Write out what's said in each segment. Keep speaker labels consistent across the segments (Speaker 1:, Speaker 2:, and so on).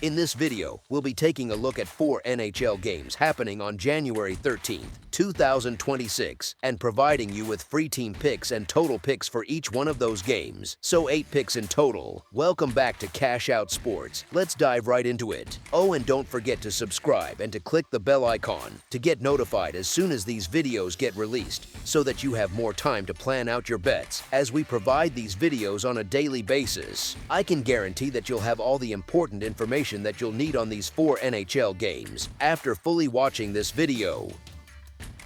Speaker 1: In this video, we'll be taking a look at 4 NHL games happening on January 13th, 2026, and providing you with free team picks and total picks for each one of those games. So 8 picks in total. Welcome back to Cash Out Sports. Let's dive right into it. Oh, and don't forget to subscribe and to click the bell icon to get notified as soon as these videos get released, so that you have more time to plan out your bets as we provide these videos on a daily basis. I can guarantee that you'll have all the important information that you'll need on these 4 NHL games after fully watching this video.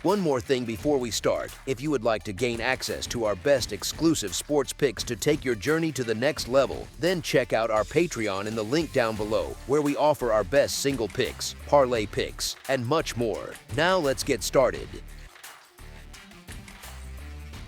Speaker 1: One more thing before we start, if you would like to gain access to our best exclusive sports picks to take your journey to the next level, then check out our Patreon in the link down below, where we offer our best single picks, parlay picks, and much more. Now let's get started.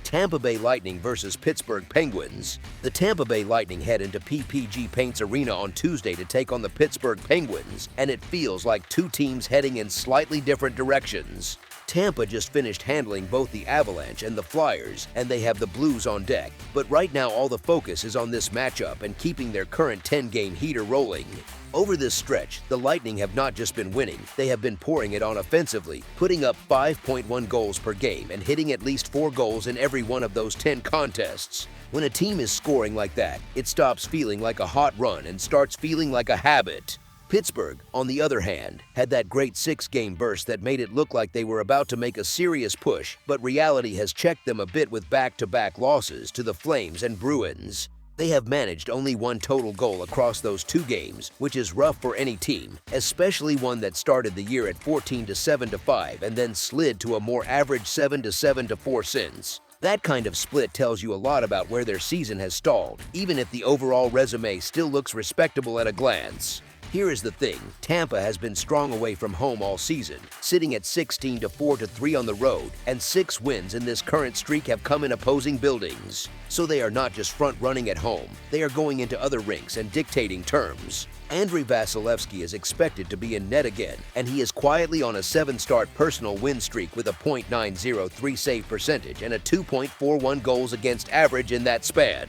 Speaker 1: Tampa Bay Lightning versus Pittsburgh Penguins. The Tampa Bay Lightning head into PPG Paints Arena on Tuesday to take on the Pittsburgh Penguins, and it feels like two teams heading in slightly different directions. Tampa just finished handling both the Avalanche and the Flyers, and they have the Blues on deck. But right now all the focus is on this matchup and keeping their current 10-game heater rolling. Over this stretch, the Lightning have not just been winning, they have been pouring it on offensively, putting up 5.1 goals per game and hitting at least 4 goals in every one of those 10 contests. When a team is scoring like that, it stops feeling like a hot run and starts feeling like a habit. Pittsburgh, on the other hand, had that great 6-game burst that made it look like they were about to make a serious push, but reality has checked them a bit with back-to-back losses to the Flames and Bruins. They have managed only 1 total goal across those 2 games, which is rough for any team, especially one that started the year at 14-7-5 and then slid to a more average 7-7-4 since. That kind of split tells you a lot about where their season has stalled, even if the overall resume still looks respectable at a glance. Here is the thing, Tampa has been strong away from home all season, sitting at 16-4-3 on the road, and 6 wins in this current streak have come in opposing buildings. So they are not just front-running at home, they are going into other rinks and dictating terms. Andrei Vasilevsky is expected to be in net again, and he is quietly on a 7-start personal win streak with a .903 save percentage and a 2.41 goals against average in that span.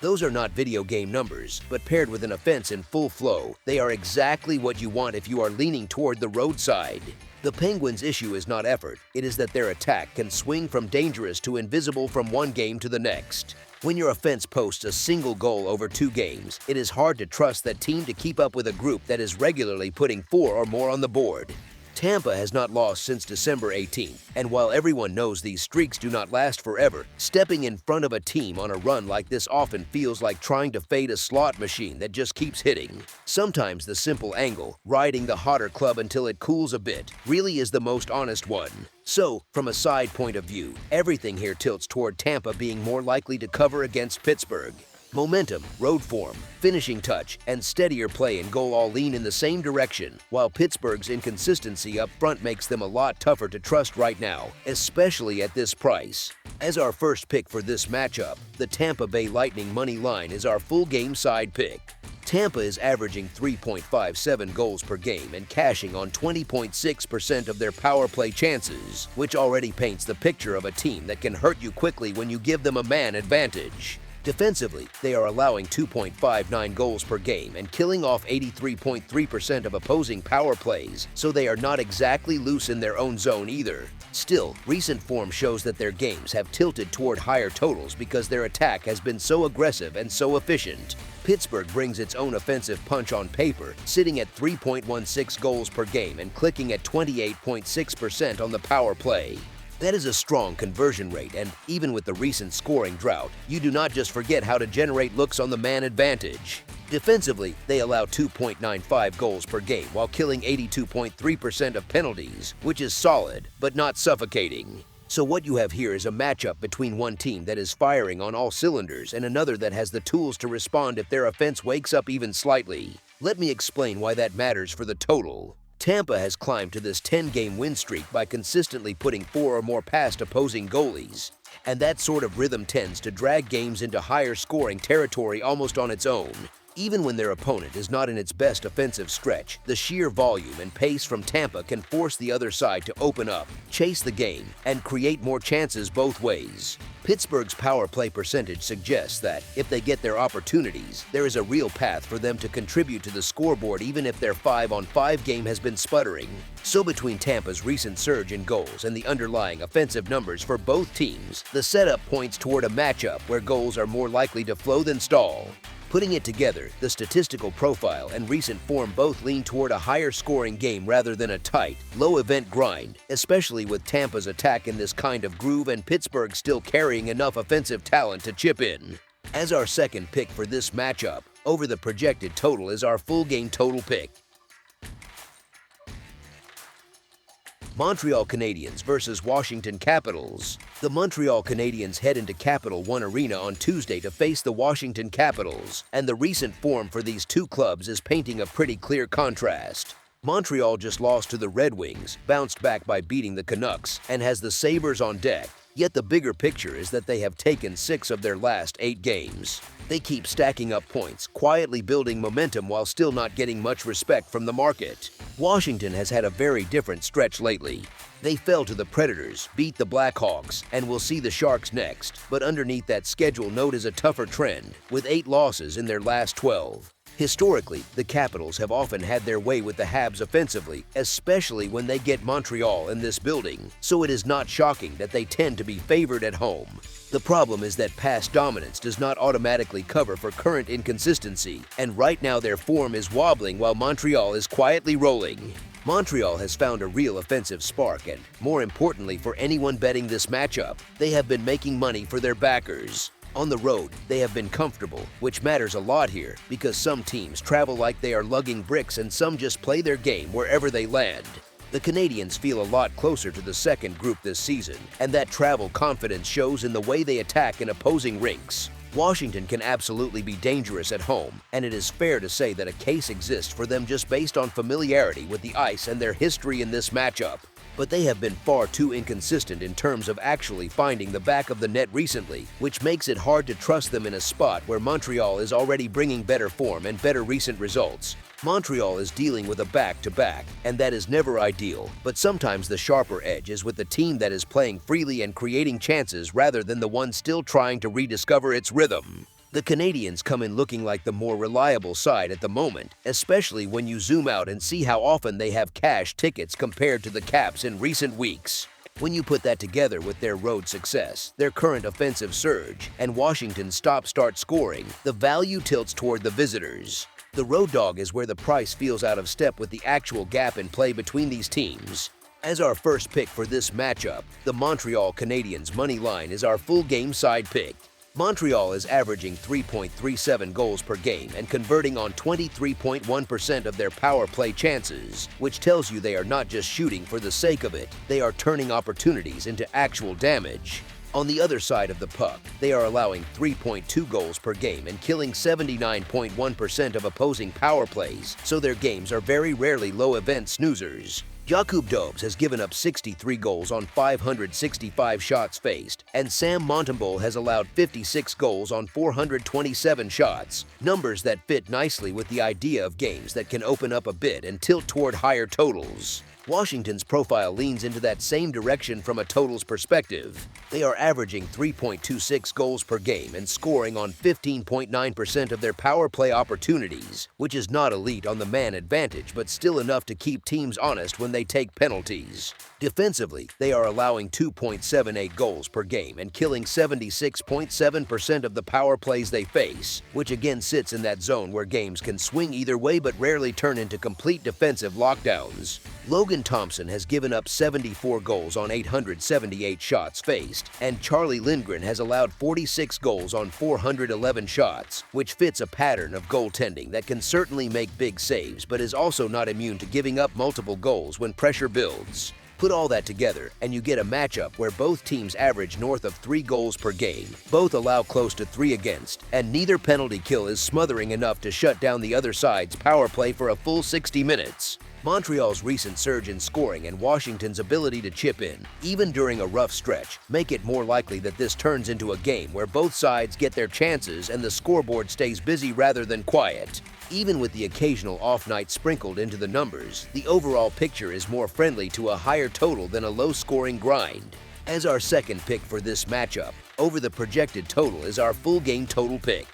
Speaker 1: Those are not video game numbers, but paired with an offense in full flow, they are exactly what you want if you are leaning toward the roadside. The Penguins' issue is not effort, it is that their attack can swing from dangerous to invisible from one game to the next. When your offense posts a single goal over 2 games, it is hard to trust that team to keep up with a group that is regularly putting 4 or more on the board. Tampa has not lost since December 18th, and while everyone knows these streaks do not last forever, stepping in front of a team on a run like this often feels like trying to fade a slot machine that just keeps hitting. Sometimes the simple angle, riding the hotter club until it cools a bit, really is the most honest one. So, from a side point of view, everything here tilts toward Tampa being more likely to cover against Pittsburgh. Momentum, road form, finishing touch, and steadier play and goal all lean in the same direction, while Pittsburgh's inconsistency up front makes them a lot tougher to trust right now, especially at this price. As our first pick for this matchup, the Tampa Bay Lightning money line is our full game side pick. Tampa is averaging 3.57 goals per game and cashing on 20.6% of their power play chances, which already paints the picture of a team that can hurt you quickly when you give them a man advantage. Defensively, they are allowing 2.59 goals per game and killing off 83.3% of opposing power plays, so they are not exactly loose in their own zone either. Still, recent form shows that their games have tilted toward higher totals because their attack has been so aggressive and so efficient. Pittsburgh brings its own offensive punch on paper, sitting at 3.16 goals per game and clicking at 28.6% on the power play. That is a strong conversion rate, and even with the recent scoring drought, you do not just forget how to generate looks on the man advantage. Defensively, they allow 2.95 goals per game while killing 82.3% of penalties, which is solid, but not suffocating. So what you have here is a matchup between one team that is firing on all cylinders and another that has the tools to respond if their offense wakes up even slightly. Let me explain why that matters for the total. Tampa has climbed to this 10-game win streak by consistently putting 4 or more past opposing goalies, and that sort of rhythm tends to drag games into higher scoring territory almost on its own. Even when their opponent is not in its best offensive stretch, the sheer volume and pace from Tampa can force the other side to open up, chase the game, and create more chances both ways. Pittsburgh's power play percentage suggests that, if they get their opportunities, there is a real path for them to contribute to the scoreboard even if their 5-on-5 game has been sputtering. So between Tampa's recent surge in goals and the underlying offensive numbers for both teams, the setup points toward a matchup where goals are more likely to flow than stall. Putting it together, the statistical profile and recent form both lean toward a higher scoring game rather than a tight, low-event grind, especially with Tampa's attack in this kind of groove and Pittsburgh still carrying enough offensive talent to chip in. As our second pick for this matchup, over the projected total is our full game total pick. Montreal Canadiens versus Washington Capitals. The Montreal Canadiens head into Capital One Arena on Tuesday to face the Washington Capitals, and the recent form for these two clubs is painting a pretty clear contrast. Montreal just lost to the Red Wings, bounced back by beating the Canucks, and has the Sabres on deck. Yet the bigger picture is that they have taken 6 of their last 8 games. They keep stacking up points, quietly building momentum while still not getting much respect from the market. Washington has had a very different stretch lately. They fell to the Predators, beat the Blackhawks, and will see the Sharks next. But underneath that schedule note is a tougher trend, with 8 losses in their last 12. Historically, the Capitals have often had their way with the Habs offensively, especially when they get Montreal in this building, so it is not shocking that they tend to be favored at home. The problem is that past dominance does not automatically cover for current inconsistency, and right now their form is wobbling while Montreal is quietly rolling. Montreal has found a real offensive spark and, more importantly for anyone betting this matchup, they have been making money for their backers. On the road, they have been comfortable, which matters a lot here because some teams travel like they are lugging bricks and some just play their game wherever they land. The Canadiens feel a lot closer to the second group this season, and that travel confidence shows in the way they attack in opposing rinks. Washington can absolutely be dangerous at home, and it is fair to say that a case exists for them just based on familiarity with the ice and their history in this matchup. But they have been far too inconsistent in terms of actually finding the back of the net recently, which makes it hard to trust them in a spot where Montreal is already bringing better form and better recent results. Montreal is dealing with a back-to-back, and that is never ideal, but sometimes the sharper edge is with the team that is playing freely and creating chances rather than the one still trying to rediscover its rhythm. The Canadiens come in looking like the more reliable side at the moment, especially when you zoom out and see how often they have cash tickets compared to the Caps in recent weeks. When you put that together with their road success, their current offensive surge, and Washington's stop-start scoring, the value tilts toward the visitors. The road dog is where the price feels out of step with the actual gap in play between these teams. As our first pick for this matchup, the Montreal Canadiens money line is our full game side pick. Montreal is averaging 3.37 goals per game and converting on 23.1% of their power play chances, which tells you they are not just shooting for the sake of it, they are turning opportunities into actual damage. On the other side of the puck, they are allowing 3.2 goals per game and killing 79.1% of opposing power plays, so their games are very rarely low-event snoozers. Pickdawgz has given up 63 goals on 565 shots faced, and Sam Montembeault has allowed 56 goals on 427 shots, numbers that fit nicely with the idea of games that can open up a bit and tilt toward higher totals. Washington's profile leans into that same direction from a totals perspective. They are averaging 3.26 goals per game and scoring on 15.9% of their power play opportunities, which is not elite on the man advantage but still enough to keep teams honest when they take penalties. Defensively, they are allowing 2.78 goals per game and killing 76.7% of the power plays they face, which again sits in that zone where games can swing either way but rarely turn into complete defensive lockdowns. Logan Thompson has given up 74 goals on 878 shots faced, and Charlie Lindgren has allowed 46 goals on 411 shots, which fits a pattern of goaltending that can certainly make big saves but is also not immune to giving up multiple goals when pressure builds. Put all that together, and you get a matchup where both teams average north of 3 goals per game, both allow close to 3 against, and neither penalty kill is smothering enough to shut down the other side's power play for a full 60 minutes. Montreal's recent surge in scoring and Washington's ability to chip in, even during a rough stretch, make it more likely that this turns into a game where both sides get their chances and the scoreboard stays busy rather than quiet. Even with the occasional off night sprinkled into the numbers, the overall picture is more friendly to a higher total than a low-scoring grind. As our second pick for this matchup, over the projected total is our full game total pick.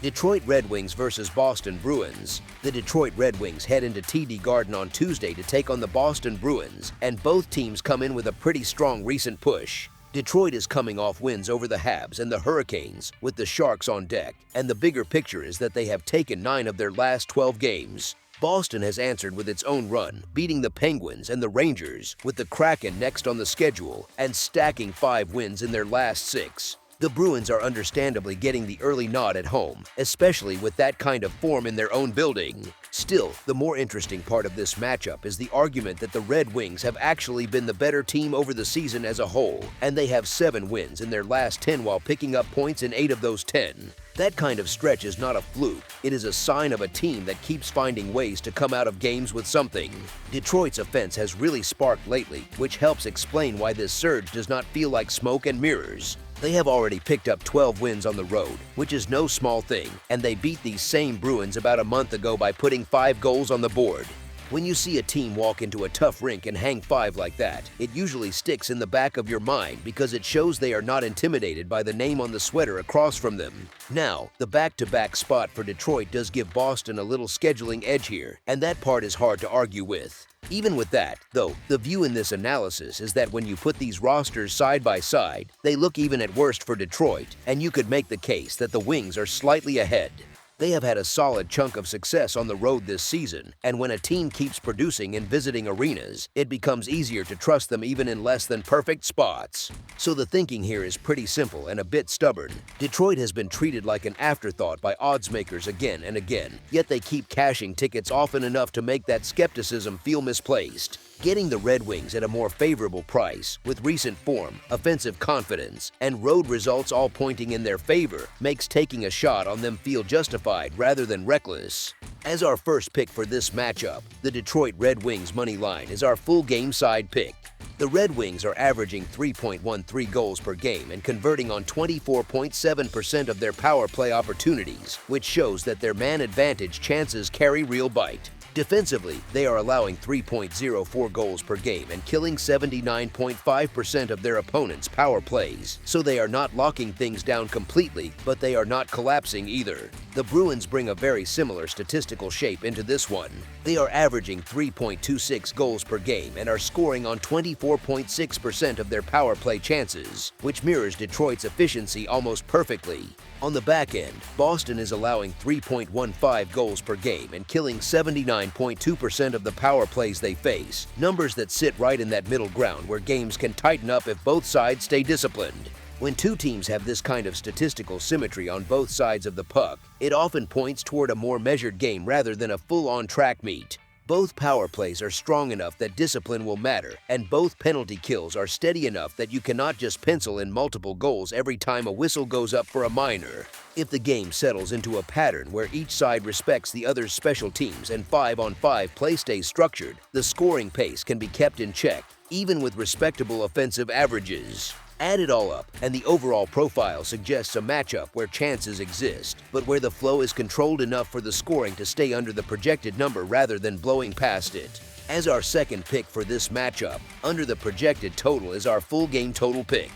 Speaker 1: Detroit Red Wings versus Boston Bruins. The Detroit Red Wings head into TD Garden on Tuesday to take on the Boston Bruins, and both teams come in with a pretty strong recent push. Detroit is coming off wins over the Habs and the Hurricanes, with the Sharks on deck, and the bigger picture is that they have taken 9 of their last 12 games. Boston has answered with its own run, beating the Penguins and the Rangers, with the Kraken next on the schedule, and stacking 5 wins in their last 6. The Bruins are understandably getting the early nod at home, especially with that kind of form in their own building. Still, the more interesting part of this matchup is the argument that the Red Wings have actually been the better team over the season as a whole, and they have 7 wins in their last 10 while picking up points in 8 of those 10. That kind of stretch is not a fluke. It is a sign of a team that keeps finding ways to come out of games with something. Detroit's offense has really sparked lately, which helps explain why this surge does not feel like smoke and mirrors. They have already picked up 12 wins on the road, which is no small thing, and they beat these same Bruins about a month ago by putting 5 goals on the board. When you see a team walk into a tough rink and hang 5 like that, it usually sticks in the back of your mind because it shows they are not intimidated by the name on the sweater across from them. Now, the back-to-back spot for Detroit does give Boston a little scheduling edge here, and that part is hard to argue with. Even with that, though, the view in this analysis is that when you put these rosters side by side, they look even at worst for Detroit, and you could make the case that the Wings are slightly ahead. They have had a solid chunk of success on the road this season, and when a team keeps producing in visiting arenas, it becomes easier to trust them even in less than perfect spots. So the thinking here is pretty simple and a bit stubborn. Detroit has been treated like an afterthought by odds makers again and again, yet they keep cashing tickets often enough to make that skepticism feel misplaced. Getting the Red Wings at a more favorable price, with recent form, offensive confidence, and road results all pointing in their favor, makes taking a shot on them feel justified rather than reckless. As our first pick for this matchup, the Detroit Red Wings money line is our full game side pick. The Red Wings are averaging 3.13 goals per game and converting on 24.7% of their power play opportunities, which shows that their man advantage chances carry real bite. Defensively, they are allowing 3.04 goals per game and killing 79.5% of their opponents' power plays, so they are not locking things down completely, but they are not collapsing either. The Bruins bring a very similar statistical shape into this one. They are averaging 3.26 goals per game and are scoring on 24.6% of their power play chances, which mirrors Detroit's efficiency almost perfectly. On the back end, Boston is allowing 3.15 goals per game and killing 79.2% of the power plays they face, numbers that sit right in that middle ground where games can tighten up if both sides stay disciplined. When two teams have this kind of statistical symmetry on both sides of the puck, it often points toward a more measured game rather than a full-on track meet. Both power plays are strong enough that discipline will matter, and both penalty kills are steady enough that you cannot just pencil in multiple goals every time a whistle goes up for a minor. If the game settles into a pattern where each side respects the other's special teams and 5-on-5 play stays structured, the scoring pace can be kept in check, even with respectable offensive averages. Add it all up, and the overall profile suggests a matchup where chances exist, but where the flow is controlled enough for the scoring to stay under the projected number rather than blowing past it. As our second pick for this matchup, under the projected total is our full game total pick.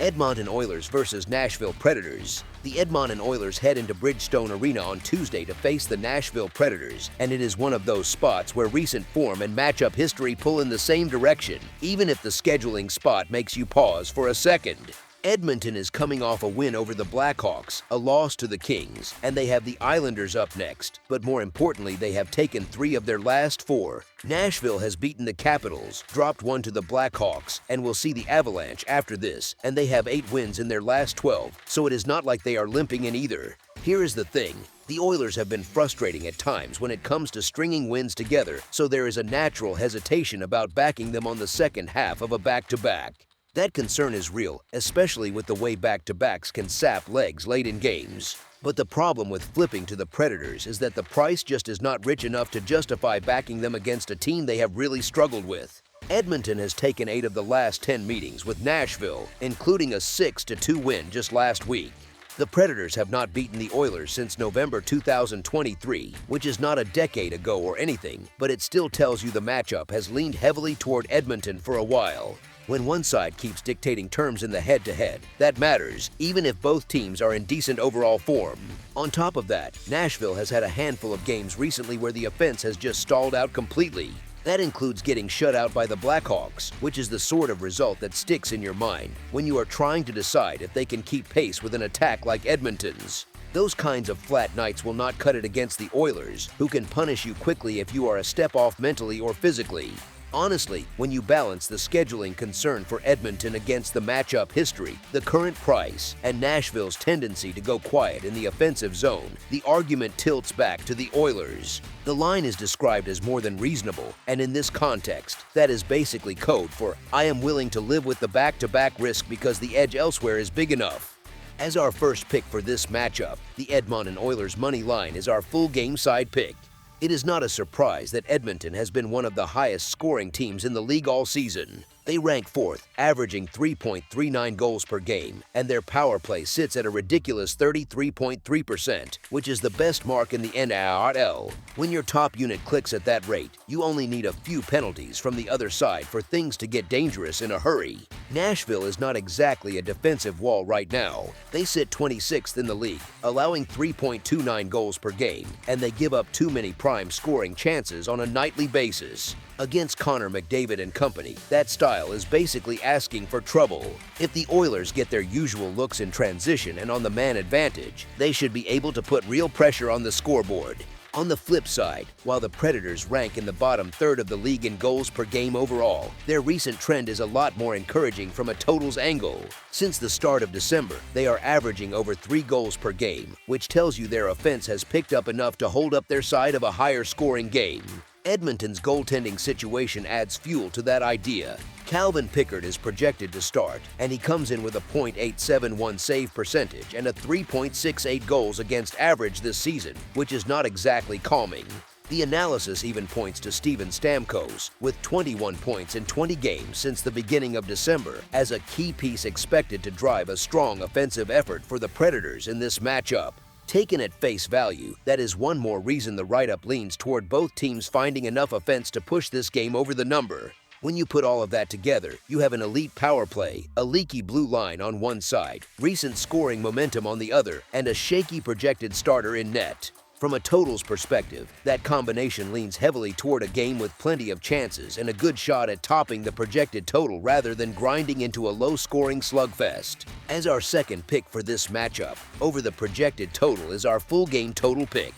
Speaker 1: Edmonton Oilers versus Nashville Predators. The Edmonton Oilers head into Bridgestone Arena on Tuesday to face the Nashville Predators, and it is one of those spots where recent form and matchup history pull in the same direction, even if the scheduling spot makes you pause for a second. Edmonton is coming off a win over the Blackhawks, a loss to the Kings, and they have the Islanders up next. But more importantly, they have taken 3 of their last 4. Nashville has beaten the Capitals, dropped 1 to the Blackhawks, and will see the Avalanche after this, and they have 8 wins in their last 12, so it is not like they are limping in either. Here is the thing. The Oilers have been frustrating at times when it comes to stringing wins together, so there is a natural hesitation about backing them on the second half of a back-to-back. That concern is real, especially with the way back-to-backs can sap legs late in games. But the problem with flipping to the Predators is that the price just is not rich enough to justify backing them against a team they have really struggled with. Edmonton has taken 8 of the last 10 meetings with Nashville, including a 6-2 win just last week. The Predators have not beaten the Oilers since November 2023, which is not a decade ago or anything, but it still tells you the matchup has leaned heavily toward Edmonton for a while. When one side keeps dictating terms in the head-to-head, that matters, even if both teams are in decent overall form. On top of that, Nashville has had a handful of games recently where the offense has just stalled out completely. That includes getting shut out by the Blackhawks, which is the sort of result that sticks in your mind when you are trying to decide if they can keep pace with an attack like Edmonton's. Those kinds of flat nights will not cut it against the Oilers, who can punish you quickly if you are a step off mentally or physically. Honestly, when you balance the scheduling concern for Edmonton against the matchup history, the current price, and Nashville's tendency to go quiet in the offensive zone, the argument tilts back to the Oilers. The line is described as more than reasonable, and in this context, that is basically code for I am willing to live with the back-to-back risk because the edge elsewhere is big enough. As our first pick for this matchup, the Edmonton Oilers money line is our full game side pick. It is not a surprise that Edmonton has been one of the highest scoring teams in the league all season. They rank 4th, averaging 3.39 goals per game, and their power play sits at a ridiculous 33.3%, which is the best mark in the NHL. When your top unit clicks at that rate, you only need a few penalties from the other side for things to get dangerous in a hurry. Nashville is not exactly a defensive wall right now. They sit 26th in the league, allowing 3.29 goals per game, and they give up too many prime scoring chances on a nightly basis. Against Connor McDavid and company, that style is basically asking for trouble. If the Oilers get their usual looks in transition and on the man advantage, they should be able to put real pressure on the scoreboard. On the flip side, while the Predators rank in the bottom third of the league in goals per game overall, their recent trend is a lot more encouraging from a totals angle. Since the start of December, they are averaging over 3 goals per game, which tells you their offense has picked up enough to hold up their side of a higher scoring game. Edmonton's goaltending situation adds fuel to that idea. Calvin Pickard is projected to start, and he comes in with a .871 save percentage and a 3.68 goals against average this season, which is not exactly calming. The analysis even points to Steven Stamkos, with 21 points in 20 games since the beginning of December, as a key piece expected to drive a strong offensive effort for the Predators in this matchup. Taken at face value, that is one more reason the write-up leans toward both teams finding enough offense to push this game over the number. When you put all of that together, you have an elite power play, a leaky blue line on one side, recent scoring momentum on the other, and a shaky projected starter in net. From a totals perspective, that combination leans heavily toward a game with plenty of chances and a good shot at topping the projected total rather than grinding into a low-scoring slugfest. As our second pick for this matchup, over the projected total is our full game total pick.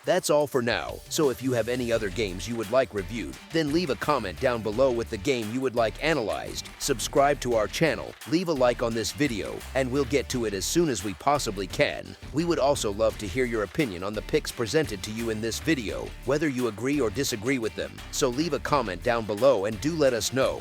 Speaker 1: That's all for now, so if you have any other games you would like reviewed, then leave a comment down below with the game you would like analyzed, subscribe to our channel, leave a like on this video, and we'll get to it as soon as we possibly can. We would also love to hear your opinion on the picks presented to you in this video, whether you agree or disagree with them, so leave a comment down below and do let us know.